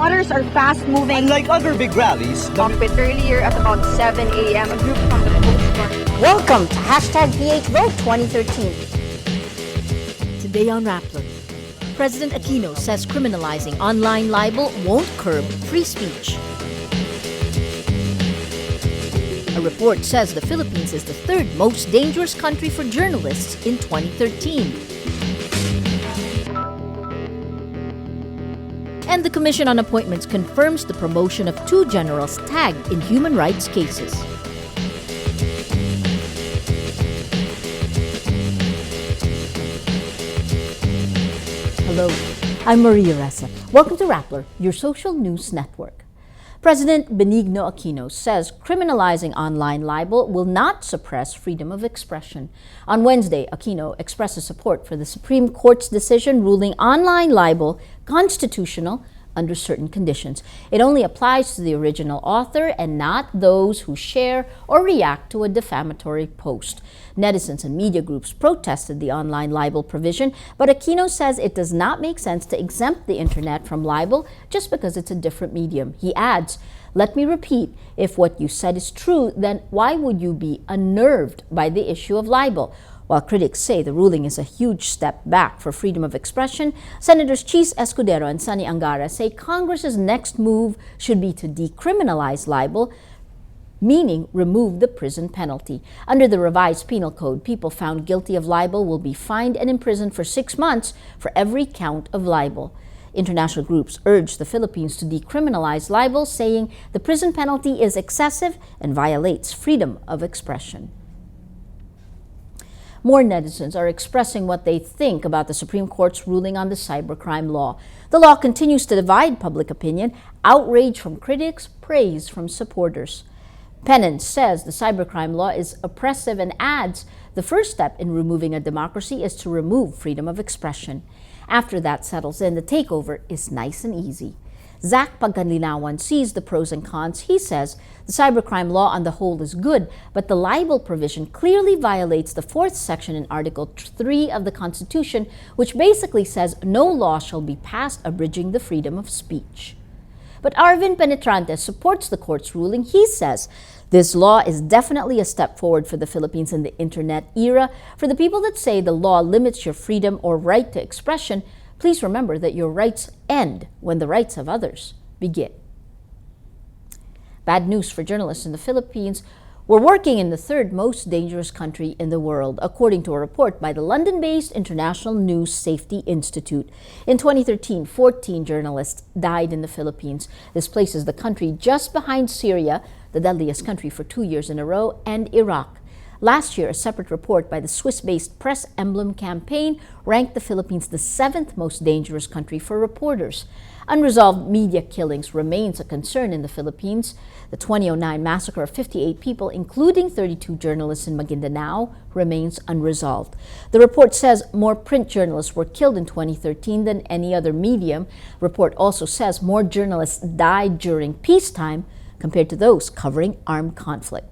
Others are fast-moving. Unlike other big rallies, Cockpit earlier at about 7 a.m. A group from the Coast Guard. Welcome to #PHVote 2013. Today on Rappler, President Aquino says criminalizing online libel won't curb free speech. A report says the Philippines is the third most dangerous country for journalists in 2013. And the Commission on Appointments confirms the promotion of 2 generals tagged in human rights cases. Hello, I'm Maria Ressa. Welcome to Rappler, your social news network. President Benigno Aquino says criminalizing online libel will not suppress freedom of expression. On Wednesday, Aquino expresses support for the Supreme Court's decision ruling online libel constitutional under certain conditions. It only applies to the original author and not those who share or react to a defamatory post. Netizens and media groups protested the online libel provision, but Aquino says it does not make sense to exempt the internet from libel just because it's a different medium. He adds, "Let me repeat, if what you said is true, then why would you be unnerved by the issue of libel?" While critics say the ruling is a huge step back for freedom of expression, Senators Chis Escudero and Sonny Angara say Congress's next move should be to decriminalize libel, meaning remove the prison penalty. Under the revised penal code, people found guilty of libel will be fined and imprisoned for 6 months for every count of libel. International groups urge the Philippines to decriminalize libel, saying the prison penalty is excessive and violates freedom of expression. More netizens are expressing what they think about the Supreme Court's ruling on the cybercrime law. The law continues to divide public opinion, outrage from critics, praise from supporters. Pennant says the cybercrime law is oppressive and adds the first step in removing a democracy is to remove freedom of expression. After that settles in, the takeover is nice and easy. Zach Pagkanlinawan sees the pros and cons. He says the cybercrime law on the whole is good, but the libel provision clearly violates the 4th section in Article 3 of the Constitution, which basically says no law shall be passed abridging the freedom of speech. But Arvin Penetrante supports the court's ruling. He says this law is definitely a step forward for the Philippines in the internet era. For the people that say the law limits your freedom or right to expression, please remember that your rights end when the rights of others begin. Bad news for journalists in the Philippines. We're working in the third most dangerous country in the world, according to a report by the London-based International News Safety Institute. In 2013, 14 journalists died in the Philippines. This places the country just behind Syria, the deadliest country for 2 years in a row, and Iraq. Last year, a separate report by the Swiss-based Press Emblem campaign ranked the Philippines the 7th most dangerous country for reporters. Unresolved media killings remains a concern in the Philippines. The 2009 massacre of 58 people, including 32 journalists in Maguindanao, remains unresolved. The report says more print journalists were killed in 2013 than any other medium. The report also says more journalists died during peacetime compared to those covering armed conflict.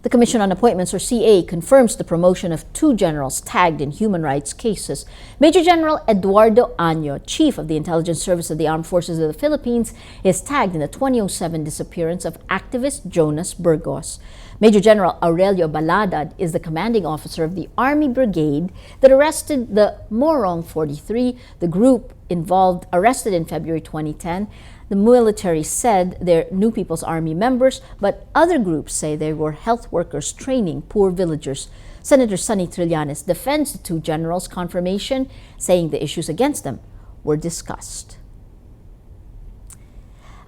The Commission on Appointments, or CA, confirms the promotion of 2 generals tagged in human rights cases. Major General Eduardo Año, Chief of the Intelligence Service of the Armed Forces of the Philippines, is tagged in the 2007 disappearance of activist Jonas Burgos. Major General Aurelio Baladad is the commanding officer of the Army Brigade that arrested the Morong 43, the group involved arrested in February 2010. The military said they're New People's Army members, but other groups say they were health workers training poor villagers. Senator Sonny Trillanes defends the 2 generals' confirmation, saying the issues against them were discussed.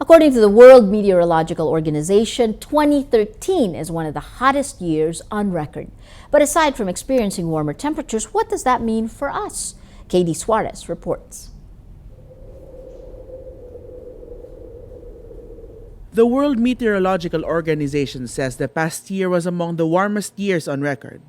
According to the World Meteorological Organization, 2013 is one of the hottest years on record. But aside from experiencing warmer temperatures, what does that mean for us? KD Suarez reports. The World Meteorological Organization says the past year was among the warmest years on record.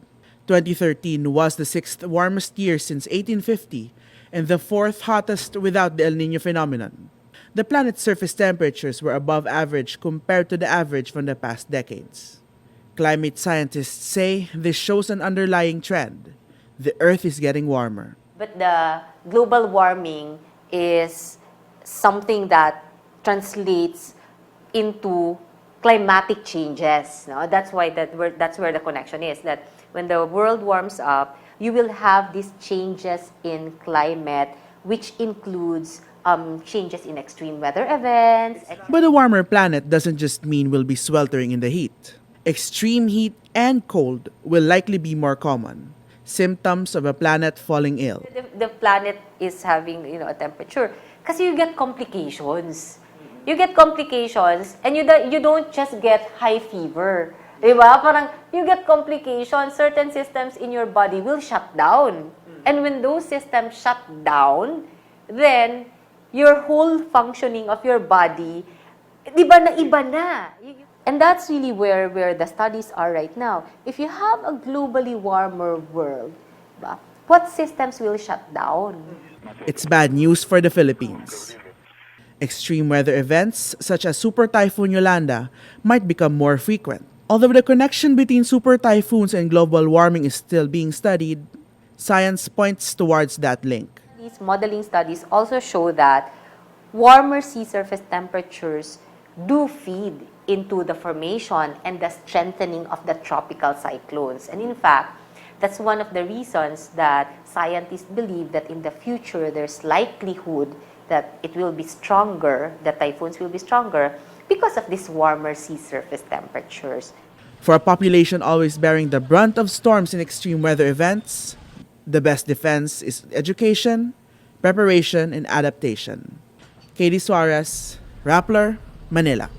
2013 was the 6th warmest year since 1850 and the 4th hottest without the El Niño phenomenon. The planet's surface temperatures were above average compared to the average from the past decades. Climate scientists say this shows an underlying trend. The Earth is getting warmer. But the global warming is something that translates into climatic changes. No? That's where the connection is, that when the world warms up, you will have these changes in climate, which includes changes in extreme weather events. But a warmer planet doesn't just mean we'll be sweltering in the heat. Extreme heat and cold will likely be more common, symptoms of a planet falling ill. The planet is having, a temperature. Kasi you get complications. You get complications, and you don't just get high fever. Diba? Parang you get complications, certain systems in your body will shut down. And when those systems shut down, then your whole functioning of your body, diba na iba na. And that's really where the studies are right now. If you have a globally warmer world, diba, what systems will shut down? It's bad news for the Philippines. Extreme weather events such as Super Typhoon Yolanda might become more frequent. Although the connection between super typhoons and global warming is still being studied, science points towards that link. These modeling studies also show that warmer sea surface temperatures do feed into the formation and the strengthening of the tropical cyclones. And in fact, that's one of the reasons that scientists believe that in the future there's likelihood that it will be stronger, that typhoons will be stronger because of these warmer sea surface temperatures. For a population always bearing the brunt of storms and extreme weather events, the best defense is education, preparation, and adaptation. Katie Suarez, Rappler, Manila.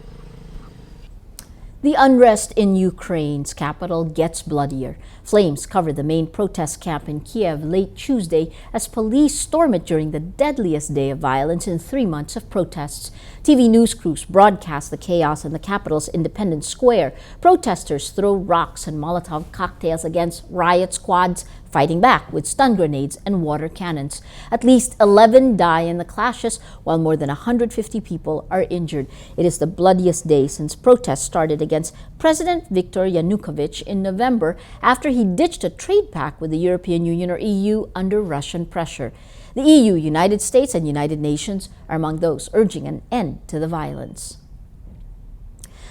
The unrest in Ukraine's capital gets bloodier. Flames covered the main protest camp in Kiev late Tuesday as police storm it during the deadliest day of violence in 3 months of protests. TV news crews broadcast the chaos in the capital's Independence Square. Protesters throw rocks and Molotov cocktails against riot squads, fighting back with stun grenades and water cannons. At least 11 die in the clashes, while more than 150 people are injured. It is the bloodiest day since protests started against President Viktor Yanukovych in November after he ditched a trade pact with the European Union or EU under Russian pressure. The EU, United States, and United Nations are among those urging an end to the violence.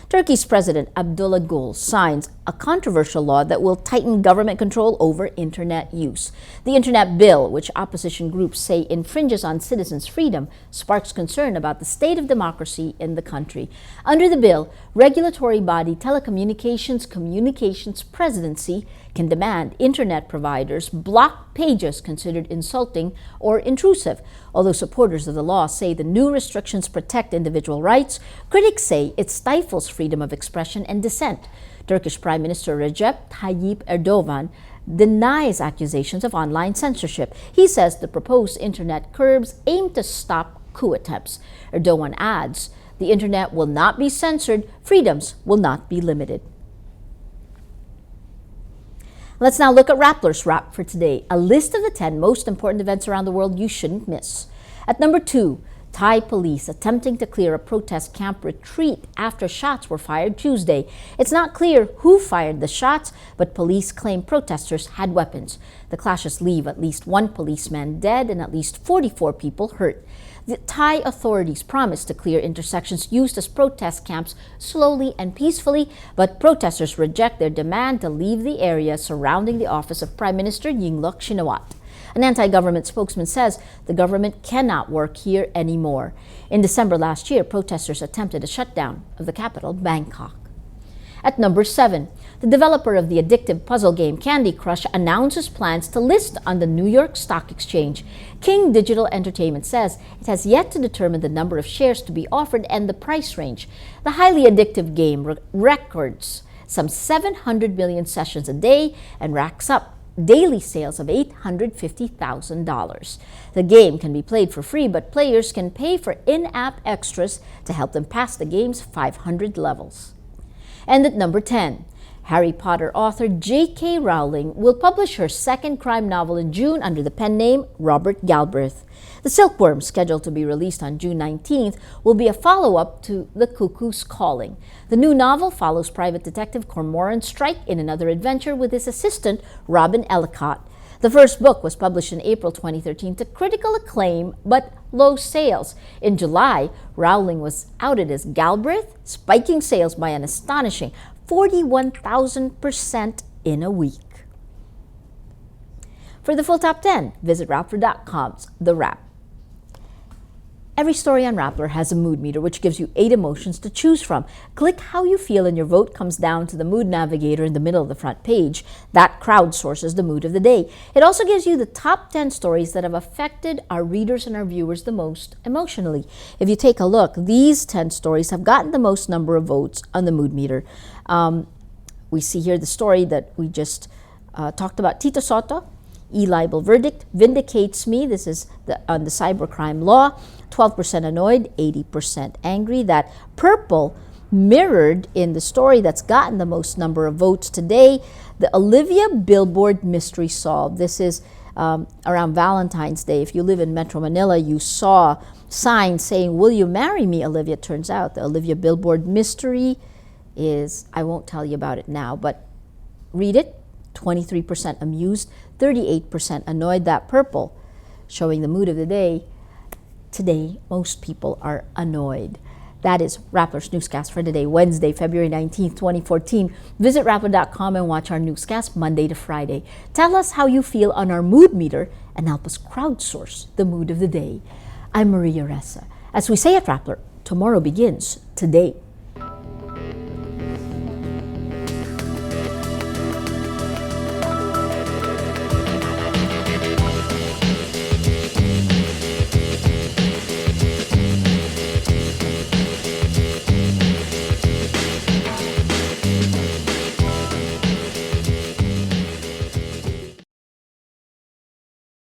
Turkey's President Abdullah Gül signs a controversial law that will tighten government control over internet use. The internet bill, which opposition groups say infringes on citizens' freedom, sparks concern about the state of democracy in the country. Under the bill, regulatory body Telecommunications Communications Presidency can demand internet providers block pages considered insulting or intrusive. Although supporters of the law say the new restrictions protect individual rights, critics say it stifles freedom of expression and dissent. Turkish Prime Minister Recep Tayyip Erdogan denies accusations of online censorship. He says the proposed internet curbs aim to stop coup attempts. Erdogan adds, the internet will not be censored, freedoms will not be limited. Let's now look at Rappler's Wrap for today, a list of the 10 most important events around the world you shouldn't miss. At number 2, Thai police attempting to clear a protest camp retreat after shots were fired Tuesday. It's not clear who fired the shots, but police claim protesters had weapons. The clashes leave at least 1 policeman dead and at least 44 people hurt. The Thai authorities promised to clear intersections used as protest camps slowly and peacefully, but protesters reject their demand to leave the area surrounding the office of Prime Minister Yingluck Shinawatra. An anti-government spokesman says the government cannot work here anymore. In December last year, protesters attempted a shutdown of the capital, Bangkok. At number 7, the developer of the addictive puzzle game Candy Crush announces plans to list on the New York Stock Exchange. King Digital Entertainment says it has yet to determine the number of shares to be offered and the price range. The highly addictive game records some 700 million sessions a day and racks up daily sales of $850,000. The game can be played for free, but players can pay for in-app extras to help them pass the game's 500 levels. And at number 10, Harry Potter author J.K. Rowling will publish her second crime novel in June under the pen name Robert Galbraith. The Silkworm, scheduled to be released on June 19th, will be a follow-up to The Cuckoo's Calling. The new novel follows private detective Cormoran Strike in another adventure with his assistant, Robin Ellicott. The first book was published in April 2013 to critical acclaim but low sales. In July, Rowling was outed as Galbraith, spiking sales by an astonishing 41,000% in a week. For the full top 10, visit Rappler.com's The Wrap. Every story on Rappler has a mood meter, which gives you 8 emotions to choose from. Click how you feel and your vote comes down to the mood navigator in the middle of the front page. That crowdsources the mood of the day. It also gives you the top 10 stories that have affected our readers and our viewers the most emotionally. If you take a look, these 10 stories have gotten the most number of votes on the mood meter. We see here the story that we just talked about, Tito Soto. E-libel verdict vindicates me. This is on the cybercrime law. 12% annoyed, 80% angry. That purple mirrored in the story that's gotten the most number of votes today. The Olivia billboard mystery solved. This is around Valentine's Day. If you live in Metro Manila, you saw signs saying, "Will you marry me, Olivia?" Turns out the Olivia billboard mystery is, I won't tell you about it now, but read it. 23% amused, 38% annoyed. That purple showing the mood of the day. Today, most people are annoyed. That is Rappler's Newscast for today, Wednesday, February 19th, 2014. Visit Rappler.com and watch our newscast Monday to Friday. Tell us how you feel on our mood meter and help us crowdsource the mood of the day. I'm Maria Ressa. As we say at Rappler, tomorrow begins today.